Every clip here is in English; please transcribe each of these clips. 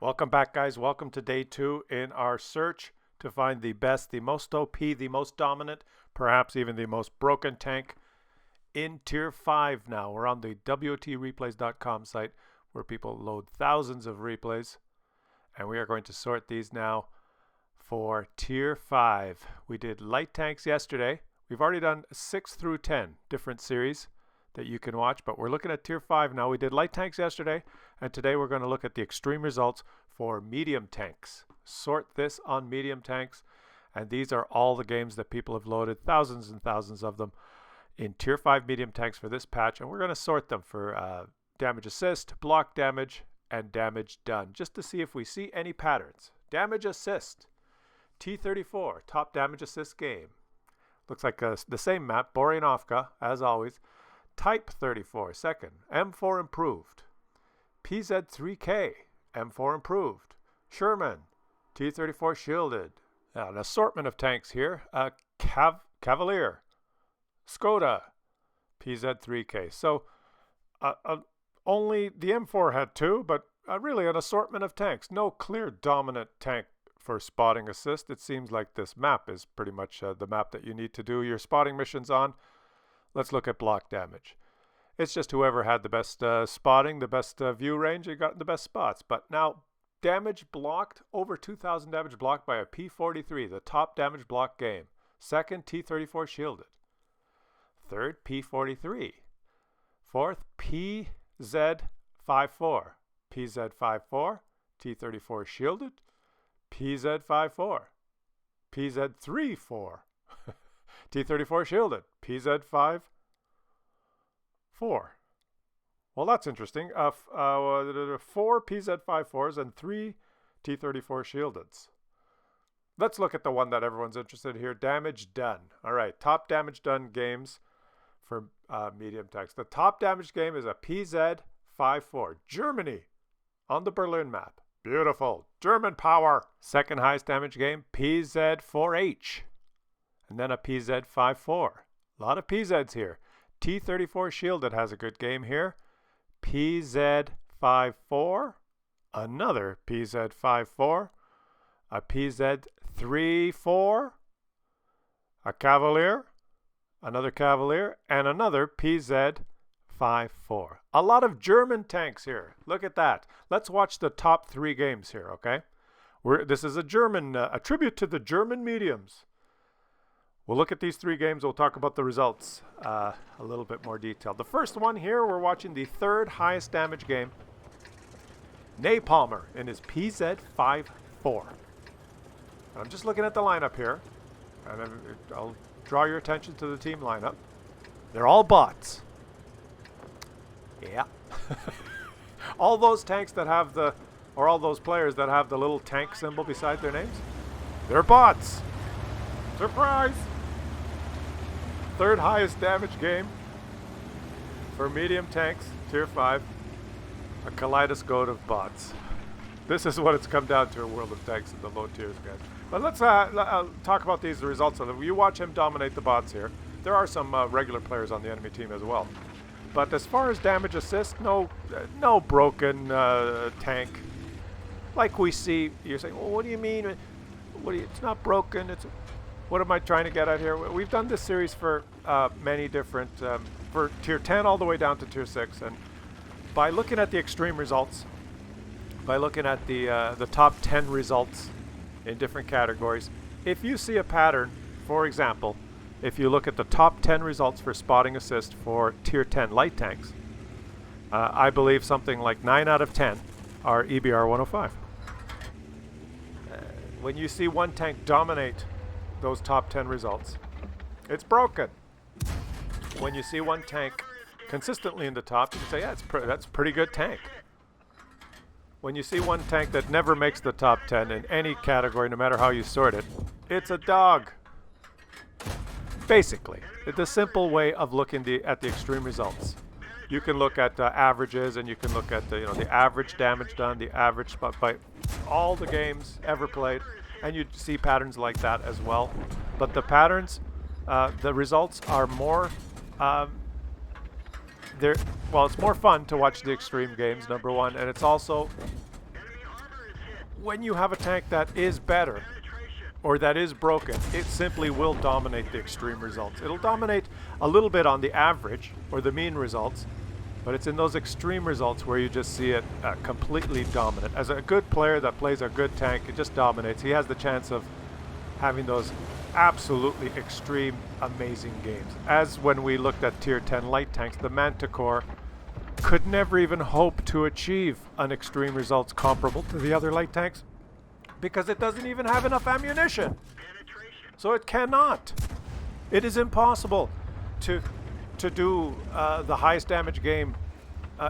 Welcome back, guys. Welcome to day 2 in our search to find the best, the most OP, the most dominant, perhaps even the most broken tank in Tier 5 now. We're on the WOTreplays.com site where people load thousands of replays, and we are going to sort these now for Tier 5. We did light tanks yesterday. We've already done 6 through 10 different series that you can watch, but we're looking at Tier 5 now. We did light tanks yesterday, and today we're going to look at the extreme results for medium tanks. Sort this on medium tanks, and these are all the games that people have loaded, thousands and thousands of them in Tier 5 medium tanks for this patch, and we're going to sort them for damage assist, block damage, and damage done, just to see if we see any patterns. Damage assist, T34, top damage assist game. Looks like the same map, Boryanovka, as always. Type 34, second. M4 improved. PZ3K, M4 improved. Sherman, T34 shielded. An assortment of tanks here. Cavalier, Skoda, PZ3K. So only the M4 had 2, but really an assortment of tanks. No clear dominant tank for spotting assist. It seems like this map is pretty much the map that you need to do your spotting missions on. Let's look at block damage. It's just whoever had the best spotting, the best view range, you got the best spots. But now, damage blocked, over 2,000 damage blocked by a P43, the top damage block game. Second, T34 shielded. Third, P43. Fourth, PZ54. PZ54, T34 shielded. PZ54. PZ34. T34 shielded. PZ54. Well, that's interesting. 4 PZ54s and 3 T34 shieldeds. Let's look at the one that everyone's interested in here. Damage done. All right, top damage done games for medium tanks. The top damage game is a PZ54. Germany on the Berlin map. Beautiful. German power. Second highest damage game, PZ4H. And then a PZ54. A lot of PZs here. T34 shielded has a good game here. PZ54. Another PZ54. A PZ34. A Cavalier. Another Cavalier. And another PZ54. A lot of German tanks here. Look at that. Let's watch the top 3 games here, okay? This is a German, a tribute to the German mediums. We'll look at these 3 games. We'll talk about the results a little bit more detailed. The first one here, we're watching the 3rd highest damage game. Napalmer in his PZ54. And I'm just looking at the lineup here. And I'll draw your attention to the team lineup. They're all bots. Yeah. All those tanks that have or all those players that have the little tank symbol beside their names, they're bots. Surprise! 3rd highest damage game for medium tanks, Tier 5. A kaleidoscope of bots. This is what it's come down to in World of Tanks in the low tiers, guys. But let's talk about these results. You watch him dominate the bots here. There are some regular players on the enemy team as well. But as far as damage assist, no broken tank. Like we see, you're saying, well, what do you mean? It's not broken. What am I trying to get at here? We've done this series for many different, for Tier 10 all the way down to Tier 6. And by looking at the extreme results, by looking at the top 10 results in different categories, if you see a pattern, for example, if you look at the top 10 results for spotting assist for Tier 10 light tanks, I believe something like 9 out of 10 are EBR 105. When you see one tank dominate those top 10 results, it's broken. When you see one tank consistently in the top, you can say, yeah, that's a pretty good tank. When you see one tank that never makes the top 10 in any category, no matter how you sort it, it's a dog. Basically, it's a simple way of looking at the extreme results. You can look at averages, and you can look at the average damage done, the average spot by all the games ever played, and you see patterns like that as well. But the patterns, the results are more. It's more fun to watch the extreme games, number one, and it's also when you have a tank that is better or that is broken, it simply will dominate the extreme results. It'll dominate a little bit on the average or the mean results, but it's in those extreme results where you just see it completely dominant. As a good player that plays a good tank, it just dominates. He has the chance of having those absolutely extreme, amazing games. As when we looked at tier 10 light tanks, the Manticore could never even hope to achieve an extreme results comparable to the other light tanks because it doesn't even have enough ammunition. So it cannot. It is impossible to do the highest damage game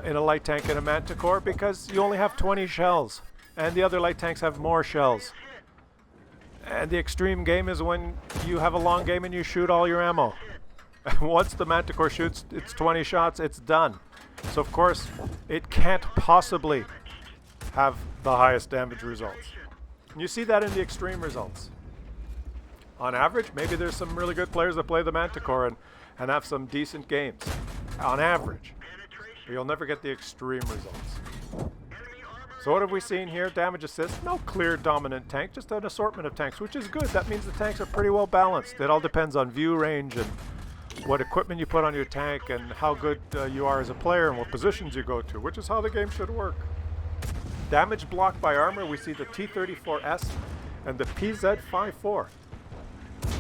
in a light tank in a Manticore because you only have 20 shells and the other light tanks have more shells. And the extreme game is when you have a long game and you shoot all your ammo. Once the Manticore shoots its 20 shots, it's done. So of course, it can't possibly have the highest damage results. And you see that in the extreme results. On average, maybe there's some really good players that play the Manticore and have some decent games. On average. But you'll never get the extreme results. So what have we seen here? Damage assist. No clear dominant tank, just an assortment of tanks, which is good. That means the tanks are pretty well balanced. It all depends on view range and what equipment you put on your tank and how good you are as a player and what positions you go to, which is how the game should work. Damage blocked by armor, we see the T-34S and the PZ-54.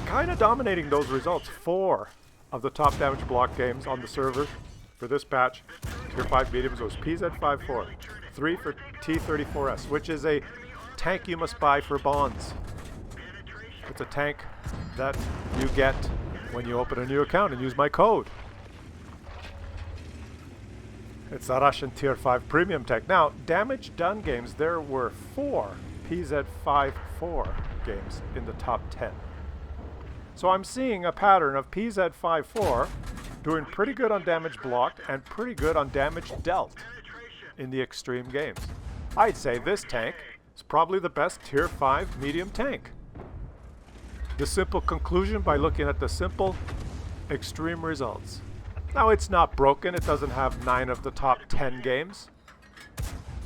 Kind of dominating those results. 4 of the top damage block games on the server for this patch. Tier 5 mediums was PZ-54. 3 for T-34S, which is a tank you must buy for bonds. It's a tank that you get when you open a new account and use my code. It's a Russian Tier 5 premium tank. Now, damage done games, there were 4 PZ-54 games in the top 10. So I'm seeing a pattern of PZ-54 doing pretty good on damage blocked and pretty good on damage dealt in the extreme games. I'd say this tank is probably the best tier 5 medium tank. The simple conclusion by looking at the simple extreme results. Now it's not broken, it doesn't have 9 of the top 10 games.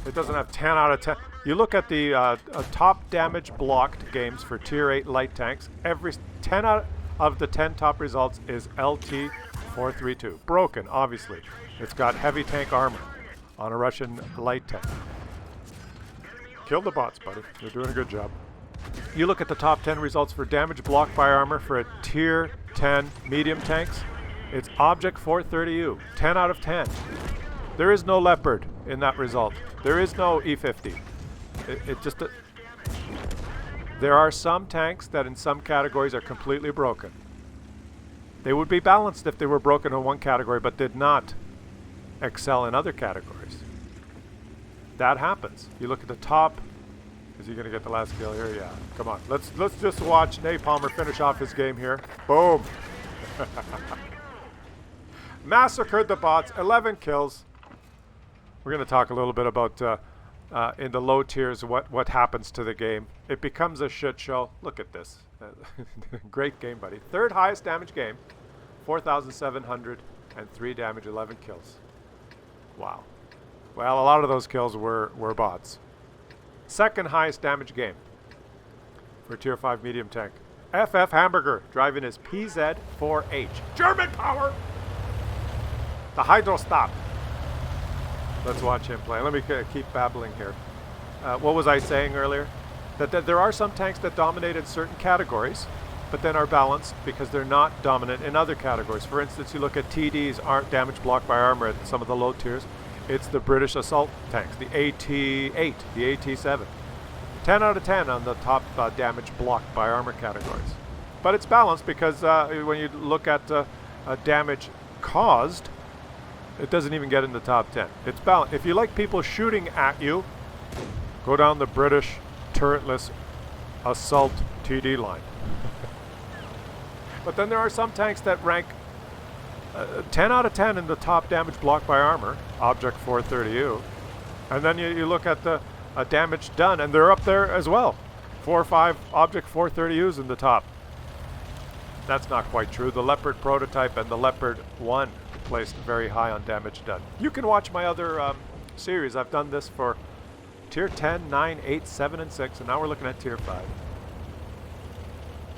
It doesn't have 10 out of 10. You look at the top damage blocked games for tier 8 light tanks, every 10 out of the 10 top results is LT-432. Broken, obviously. It's got heavy tank armor on a Russian light tank. Kill the bots, buddy. You're doing a good job. You look at the top 10 results for damage blocked by armor for a tier 10 medium tanks, it's Object 430U. 10 out of 10. There is no Leopard in that result. There is no E50. There are some tanks that in some categories are completely broken. They would be balanced if they were broken in one category but did not excel in other categories. That happens. You look at the top. Is he going to get the last kill here? Yeah. Come on. Let's just watch Napalmer finish off his game here. Boom. Massacred the bots. 11 kills. We're going to talk a little bit about in the low tiers what happens to the game. It becomes a shit show. Look at this. Great game, buddy. Third highest damage game. 4,703 damage, 11 kills. Wow. Well, a lot of those kills were bots. Second highest damage game for tier 5 medium tank. FF Hamburger driving his PZ-4H. German power! The Hydro Stop. Let's watch him play. Let me keep babbling here. What was I saying earlier? That there are some tanks that dominate in certain categories, but then are balanced because they're not dominant in other categories. For instance, you look at TDs, aren't damage blocked by armor at some of the low tiers. It's the British assault tanks, the AT-8, the AT-7. 10 out of 10 on the top damage blocked by armor categories. But it's balanced because when you look at damage caused, it doesn't even get in the top 10. It's balanced. If you like people shooting at you, go down the British turretless assault TD line. But then there are some tanks that rank 10 out of 10 in the top damage blocked by armor, Object 430U. And then you look at the damage done, and they're up there as well. 4 or 5 Object 430Us in the top. That's not quite true. The Leopard prototype and the Leopard 1 placed very high on damage done. You can watch my other series. I've done this for Tier 10, 9, 8, 7, and 6, and now we're looking at Tier 5.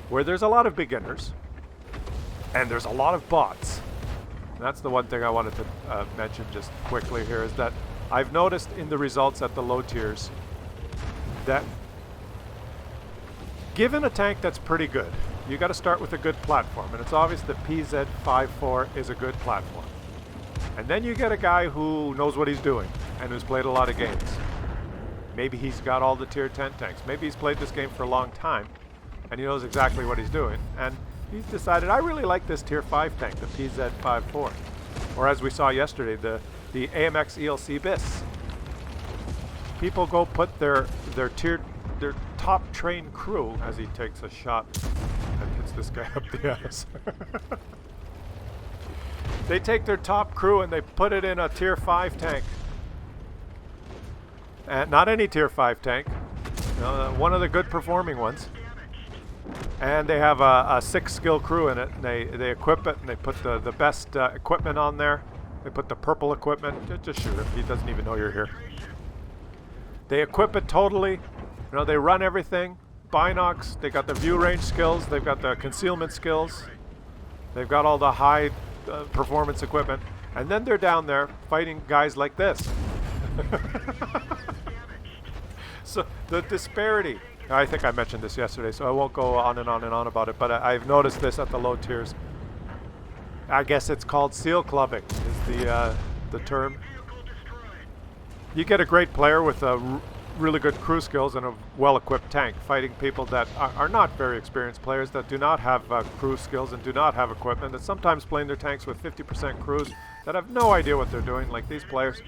Where there's a lot of beginners, and there's a lot of bots. And that's the one thing I wanted to mention just quickly here, is that I've noticed in the results at the low tiers that given a tank that's pretty good, you got to start with a good platform, and it's obvious that PZ54 is a good platform. And then you get a guy who knows what he's doing and who's played a lot of games. Maybe he's got all the tier 10 tanks. Maybe he's played this game for a long time and he knows exactly what he's doing. And he's decided, I really like this tier 5 tank, the PZ54. Or as we saw yesterday, the AMX ELC BIS. People go put their top trained crew, as he takes a shot and hits this guy up the ass. They take their top crew and they put it in a tier 5 tank. And not any tier 5 tank, one of the good performing ones. And they have a 6 skill crew in it, and they equip it, and they put the best equipment on there. They put the purple equipment. Just shoot him. He doesn't even know you're here. They equip it totally. They run everything. Binocs. They got the view range skills. They've got the concealment skills. They've got all the high performance equipment. And then they're down there fighting guys like this. So the disparity, I think I mentioned this yesterday, so I won't go on and on and on about it, but I've noticed this at the low tiers. I guess it's called seal clubbing is the term. You get a great player with really good crew skills and a well-equipped tank fighting people that are not very experienced players, that do not have crew skills and do not have equipment, that sometimes playing their tanks with 50% crews that have no idea what they're doing, like these players.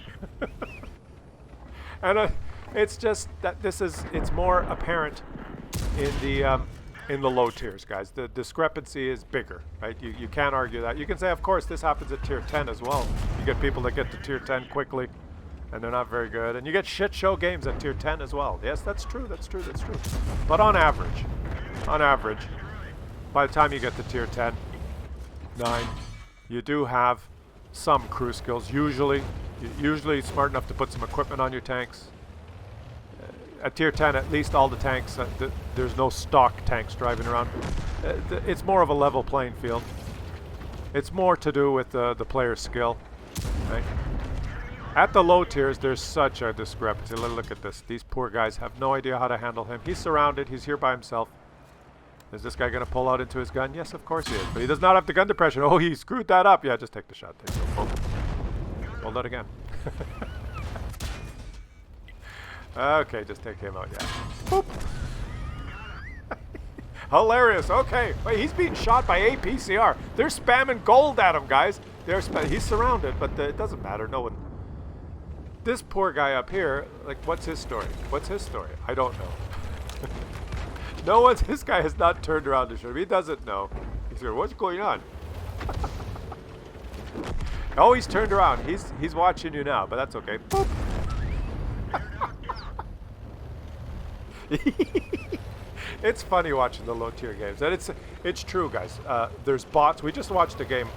And it's just that it's more apparent in the low tiers, guys. The discrepancy is bigger, right? You can't argue that. You can say, of course, this happens at tier 10 as well. You get people that get to tier 10 quickly, and they're not very good. And you get shit show games at tier 10 as well. Yes, that's true, that's true, that's true. But on average, by the time you get to tier 10, 9, you do have some crew skills, usually smart enough to put some equipment on your tanks. At tier 10, at least all the tanks, there's no stock tanks driving around. It's more of a level playing field. It's more to do with the player's skill, right? At the low tiers, there's such a discrepancy. Look at this. These poor guys have no idea how to handle him. He's surrounded. He's here by himself. Is this guy going to pull out into his gun? Yes, of course he is. But he does not have the gun depression. Oh, he screwed that up. Yeah, just take the shot. Take it. Pull that again. Okay, just take him out, yeah. Boop. Hilarious. Okay. Wait, he's being shot by APCR. They're spamming gold at him, guys. He's surrounded, but it doesn't matter. No one. This poor guy up here, like, what's his story? What's his story? I don't know. This guy has not turned around to shoot him. He doesn't know. He's here, what's going on? Oh, he's turned around. He's watching you now, but that's okay. Boop. It's funny watching the low tier games, and it's true, guys. There's bots. We just watched a game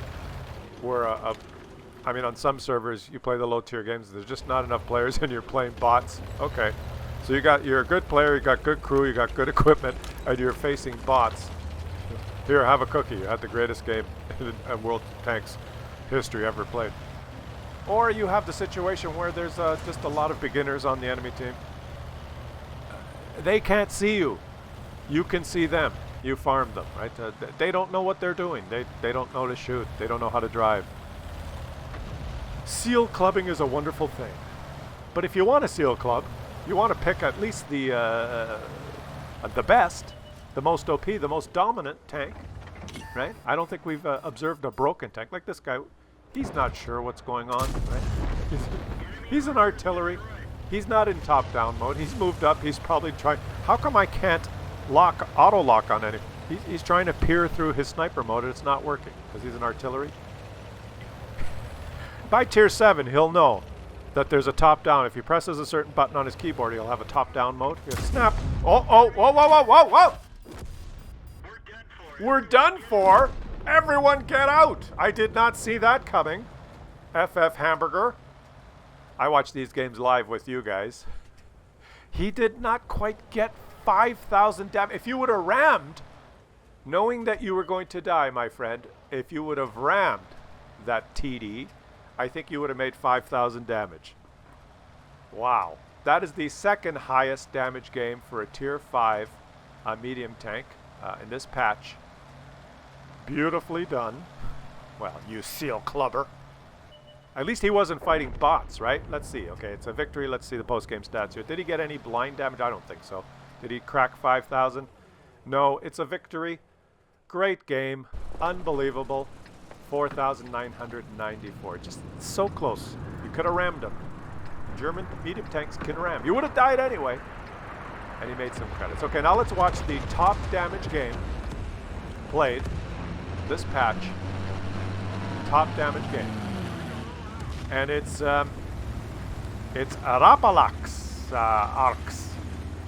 where I mean, on some servers you play the low tier games, there's just not enough players and you're playing bots. Okay, so you're a good player, you got good crew, you got good equipment, and you're facing bots. Here, have a cookie. You had the greatest game in World Tanks history ever played. Or you have the situation where there's just a lot of beginners on the enemy team. They can't see you. You can see them. You farm them, right? They don't know what they're doing. They don't know to shoot. They don't know how to drive. Seal clubbing is a wonderful thing. But if you want a seal club, you want to pick at least the best, the most OP, the most dominant tank, right? I don't think we've observed a broken tank. Like this guy, he's not sure what's going on, right? He's an artillery. He's not in top-down mode. He's moved up. He's probably trying... How come I can't auto-lock on any... He's trying to peer through his sniper mode, and it's not working, because he's an artillery. By tier 7, he'll know that there's a top-down. If he presses a certain button on his keyboard, he'll have a top-down mode. He'll snap. Oh, whoa, whoa, whoa, whoa, whoa! We're done for! Everyone get out! I did not see that coming. FF Hamburger. I watch these games live with you guys. He did not quite get 5,000 damage. If you would have rammed, knowing that you were going to die, my friend, if you would have rammed that TD, I think you would have made 5,000 damage. Wow. That is the second highest damage game for a tier 5 medium tank in this patch. Beautifully done. Well, you seal clubber. At least he wasn't fighting bots, right? Let's see. Okay, it's a victory. Let's see the post-game stats here. Did he get any blind damage? I don't think so. Did he crack 5,000? No, it's a victory. Great game. Unbelievable. 4,994. Just so close. You could have rammed him. German medium tanks can ram. You would have died anyway. And he made some credits. Okay, now let's watch the top damage game played this patch. Top damage game. And it's Rapalax Arcs.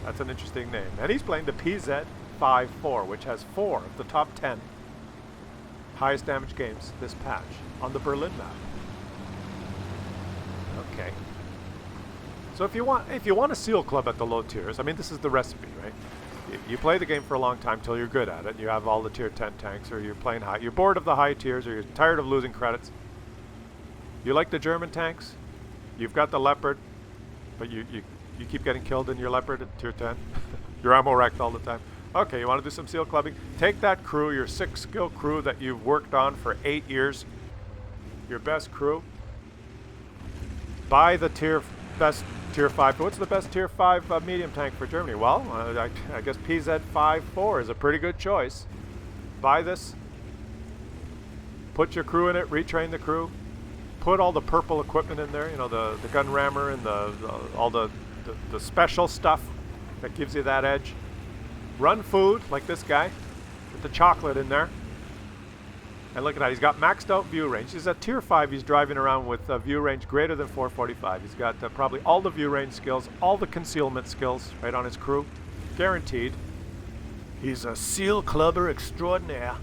That's an interesting name. And he's playing the PZ-54, which has 4 of the top 10 highest damage games this patch on the Berlin map. Okay. So if you want a seal club at the low tiers, I mean, this is the recipe, right? You play the game for a long time till you're good at it. You have all the tier 10 tanks, or you're playing high. You're bored of the high tiers, or you're tired of losing credits. You like the German tanks. You've got the Leopard, but you keep getting killed in your Leopard at tier 10. You're ammo wrecked all the time. Okay, you want to do some seal clubbing? Take that crew, your 6-skill crew that you've worked on for 8 years, your best crew. Buy the best tier 5. What's the best tier 5 medium tank for Germany? Well, I guess PZ-54 is a pretty good choice. Buy this. Put your crew in it. Retrain the crew. Put all the purple equipment in there. You know, the gun rammer and all the special stuff that gives you that edge. Run food like this guy. Get the chocolate in there. And look at that, he's got maxed out view range. He's at tier 5, he's driving around with view range greater than 445. He's got probably all the view range skills, all the concealment skills right on his crew. Guaranteed. He's a seal clubber extraordinaire.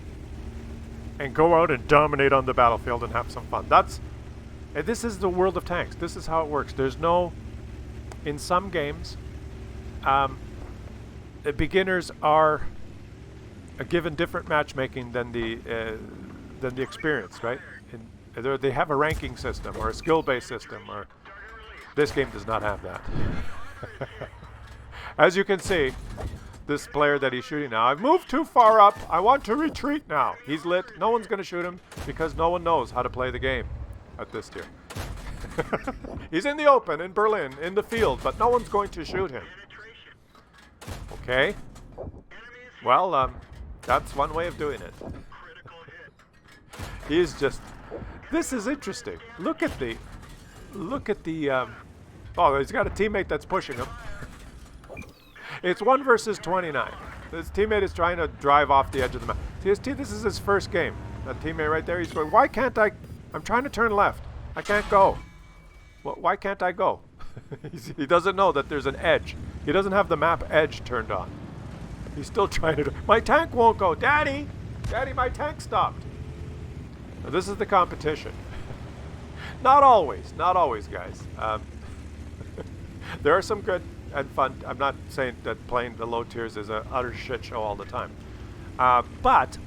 And go out and dominate on the battlefield and have some fun. This is the world of tanks. This is how it works. There's no, in some games, the beginners are given different matchmaking than the experience, right? They have a ranking system or a skill-based system, or this game does not have that. As you can see, this player that he's shooting now, I've moved too far up. I want to retreat now. He's lit. No one's going to shoot him because no one knows how to play the game at this tier. He's in the open in Berlin, in the field, but no one's going to shoot him. Okay. Well, that's one way of doing it. He's just, this is interesting. Look at the, oh, he's got a teammate that's pushing him. It's 1 versus 29. His teammate is trying to drive off the edge of the map. See, this is his first game. That teammate right there, he's going, why can't I'm trying to turn left. I can't go. Well, why can't I go? He doesn't know that there's an edge. He doesn't have the map edge turned on. He's still trying to my tank won't go. Daddy! Daddy, my tank stopped. Now, this is the competition. Not always, guys. There are some good and fun. I'm not saying that playing the low tiers is an utter shit show all the time. But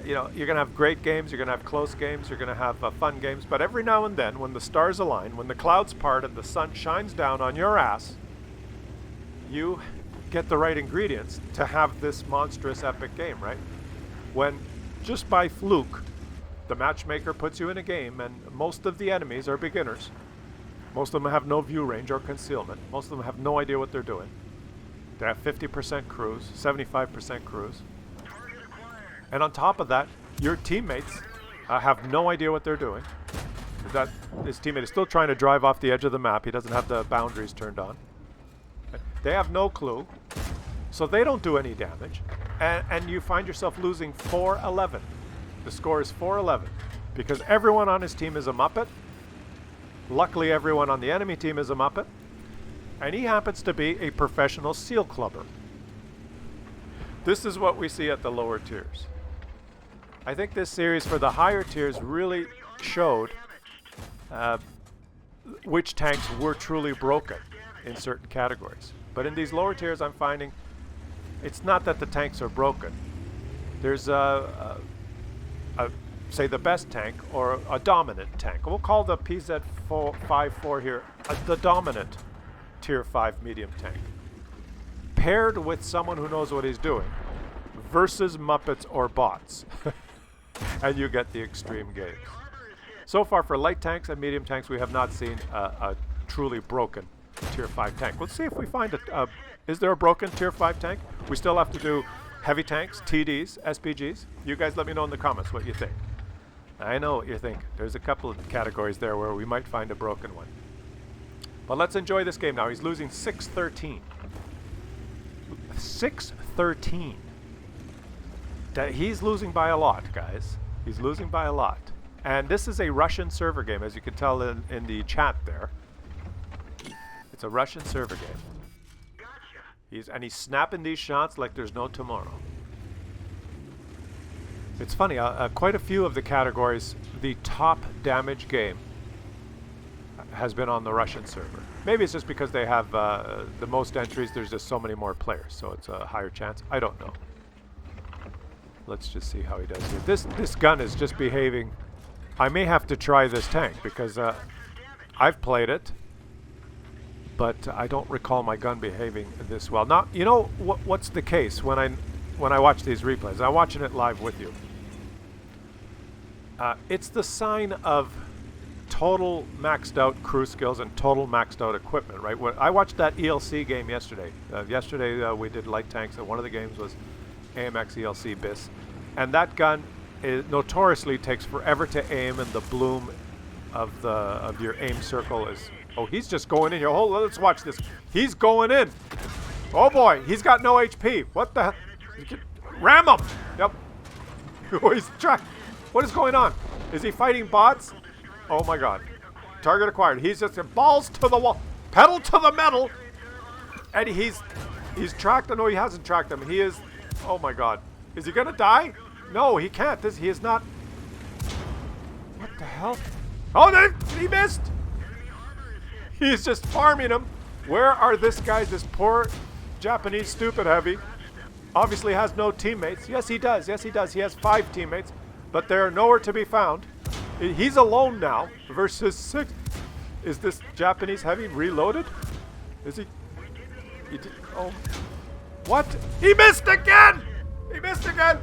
you know, you're going to have great games, you're going to have close games, you're going to have fun games. But every now and then, when the stars align, when the clouds part and the sun shines down on your ass, you get the right ingredients to have this monstrous epic game, right? When just by fluke the matchmaker puts you in a game and most of the enemies are beginners, most of them have no view range or concealment, most of them have no idea what they're doing, they have 50% crews, 75% crews, and on top of that your teammates have no idea what they're doing. That his teammate is still trying to drive off the edge of the map. He doesn't have the boundaries turned on. They have no clue, so they don't do any damage, and you find yourself losing 4-11. The score is 4-11 because everyone on his team is a Muppet. Luckily, everyone on the enemy team is a Muppet, and he happens to be a professional seal clubber. This is what we see at the lower tiers. I think this series for the higher tiers really showed which tanks were truly broken. in certain categories. But in these lower tiers, I'm finding it's not that the tanks are broken. There's say the best tank or a dominant tank. We'll call the PZ54 here the dominant tier 5 medium tank, paired with someone who knows what he's doing versus Muppets or bots. And you get the extreme games. So far for light tanks and medium tanks, we have not seen a truly broken tier 5 tank. Let's see if we find is there a broken tier 5 tank? We still have to do heavy tanks, TDs, SPGs. You guys let me know in the comments what you think. I know what you think. There's a couple of categories there where we might find a broken one. But let's enjoy this game now. He's losing 6-13. 6-13. He's losing by a lot, guys. He's losing by a lot. And this is a Russian server game, as you can tell in the chat there. It's a Russian server game. He's snapping these shots like there's no tomorrow. It's funny, quite a few of the categories, the top damage game has been on the Russian server. Maybe it's just because they have the most entries, there's just so many more players, so it's a higher chance. I don't know. Let's just see how he does here. This gun is just behaving. I may have to try this tank because I've played it, but I don't recall my gun behaving this well. Now, you know what's the case when I watch these replays? I'm watching it live with you. It's the sign of total maxed out crew skills and total maxed out equipment, right? I watched that ELC game yesterday. Yesterday we did light tanks, and one of the games was AMX ELC BIS. And that gun notoriously takes forever to aim, and the bloom of your aim circle is... Oh, he's just going in here. Oh, let's watch this. He's going in. Oh boy, he's got no HP. What the hell? Ram him! Yep. Oh, he's trying... What is going on? Is he fighting bots? Oh my god. Target acquired. He's just balls to the wall. Pedal to the metal. And he's tracked. No, he hasn't tracked him. He is... Oh my god. Is he gonna die? No, he can't. He is not... What the hell? Oh, he missed! He's just farming him. Where are this poor Japanese stupid heavy? Obviously has no teammates. Yes, he does. Yes, he does. He has 5 teammates, but they're nowhere to be found. He's alone now versus 6. Is this Japanese heavy reloaded? Is he did, oh. What? He missed again! He missed again!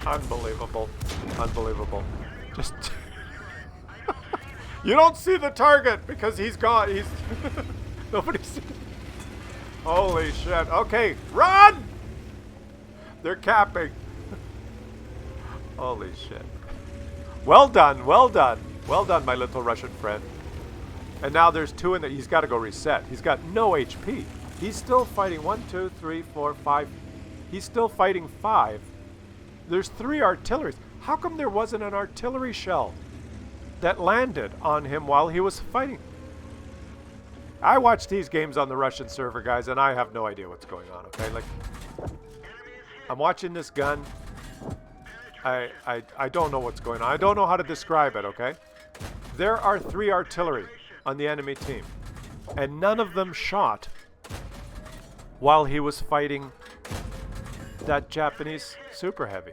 Unbelievable. Unbelievable. Just... You don't see the target because he's gone. He's... Nobody's... Holy shit. Okay, run! They're capping. Holy shit. Well done, well done. Well done, my little Russian friend. And now there's 2 in there. He's got to go reset. He's got no HP. He's still fighting 1, 2, 3, 4, 5. He's still fighting 5. There's 3 artilleries. How come there wasn't an artillery shell that landed on him while he was fighting? I watch these games on the Russian server, guys, and I have no idea what's going on, okay? Like, I'm watching this gun. I don't know what's going on. I don't know how to describe it, okay? There are 3 artillery on the enemy team, and none of them shot while he was fighting that Japanese super heavy.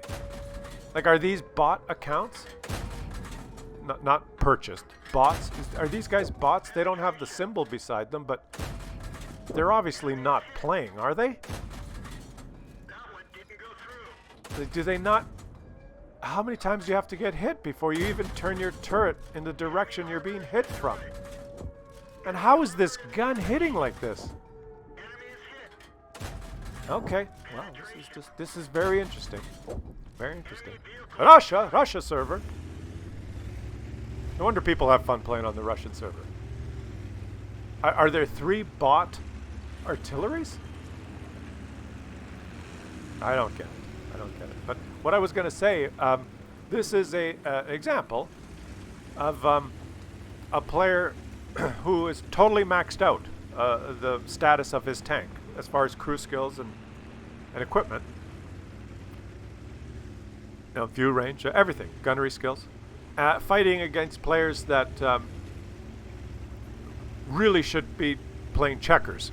Like, are these bot accounts? Not purchased. Bots? Are these guys bots? They don't have the symbol beside them, but they're obviously not playing, are they? Do they not... How many times do you have to get hit before you even turn your turret in the direction you're being hit from? And how is this gun hitting like this? Okay, well, this is very interesting. Very interesting. Russia server. No wonder people have fun playing on the Russian server. Are there 3 bot artilleries? I don't get it. I don't get it. But what I was going to say, this is a example of a player who is totally maxed out the status of his tank as far as crew skills and equipment. You know, view range, everything, gunnery skills. Fighting against players that really should be playing checkers.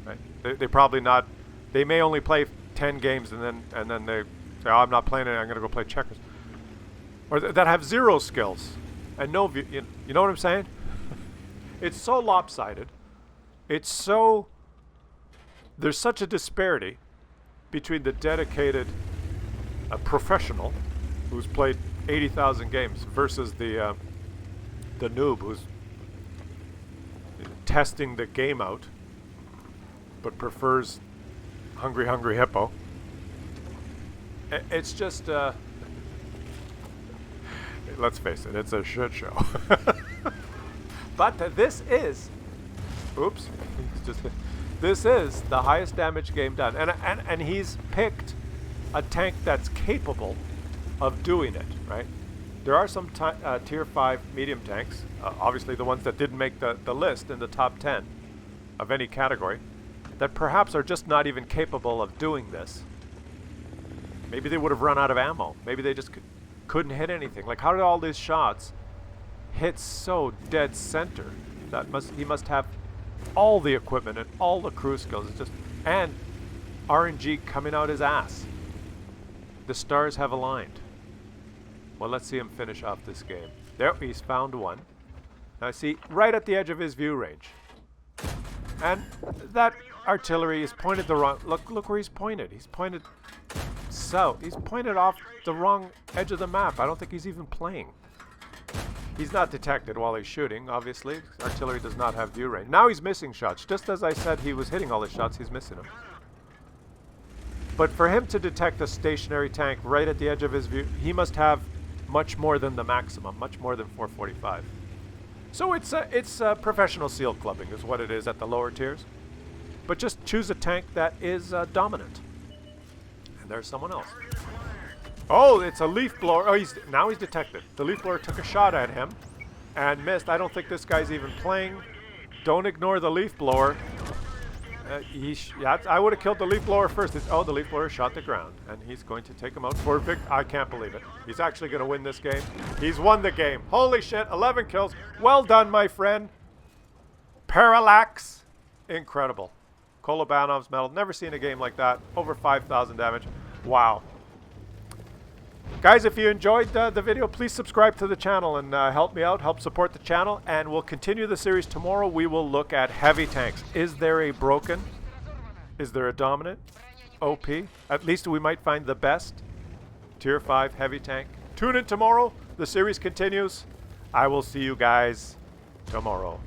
Right? They probably not. They may only play 10 games and then they say, "Oh, I'm not playing it. I'm going to go play checkers." Or that have zero skills and no view. You know what I'm saying? It's so lopsided. It's so. There's such a disparity between the dedicated professional who's played 80,000 games versus the noob who's testing the game out but prefers Hungry Hungry Hippo. It's just let's face it, it's a shit show. But this is this is the highest damage game done, and he's picked a tank that's capable of doing it, right? There are some tier 5 medium tanks, obviously the ones that didn't make the list in the top 10 of any category, that perhaps are just not even capable of doing this. Maybe they would have run out of ammo. Maybe they just couldn't hit anything. Like, how did all these shots hit so dead center? He must have all the equipment and all the crew skills. It's just, and RNG coming out his ass. The stars have aligned. Well, let's see him finish off this game. There, he's found one. Now see, right at the edge of his view range. And that artillery is pointed the wrong... Look where he's pointed. He's pointed south. He's pointed off the wrong edge of the map. I don't think he's even playing. He's not detected while he's shooting, obviously. Artillery does not have view range. Now he's missing shots. Just as I said he was hitting all his shots, he's missing them. But for him to detect a stationary tank right at the edge of his view, he must have much more than the maximum, much more than 445. So it's professional seal clubbing is what it is at the lower tiers. But just choose a tank that is dominant. And there's someone else. Oh, it's a leaf blower. Oh, now he's detected. The leaf blower took a shot at him and missed. I don't think this guy's even playing. Don't ignore the leaf blower. I would have killed the leaf blower first. Oh, the leaf blower shot the ground, and he's going to take him out for a victory. I can't believe it. He's actually going to win this game. He's won the game. Holy shit, 11 kills. Well done, my friend. Parallax. Incredible. Kolobanov's medal. Never seen a game like that. Over 5,000 damage. Wow. Guys, if you enjoyed the video, please subscribe to the channel and help me out, help support the channel, and we'll continue the series tomorrow. We will look at heavy tanks. Is there a broken? Is there a dominant? OP? At least we might find the best tier 5 heavy tank. Tune in tomorrow. The series continues. I will see you guys tomorrow.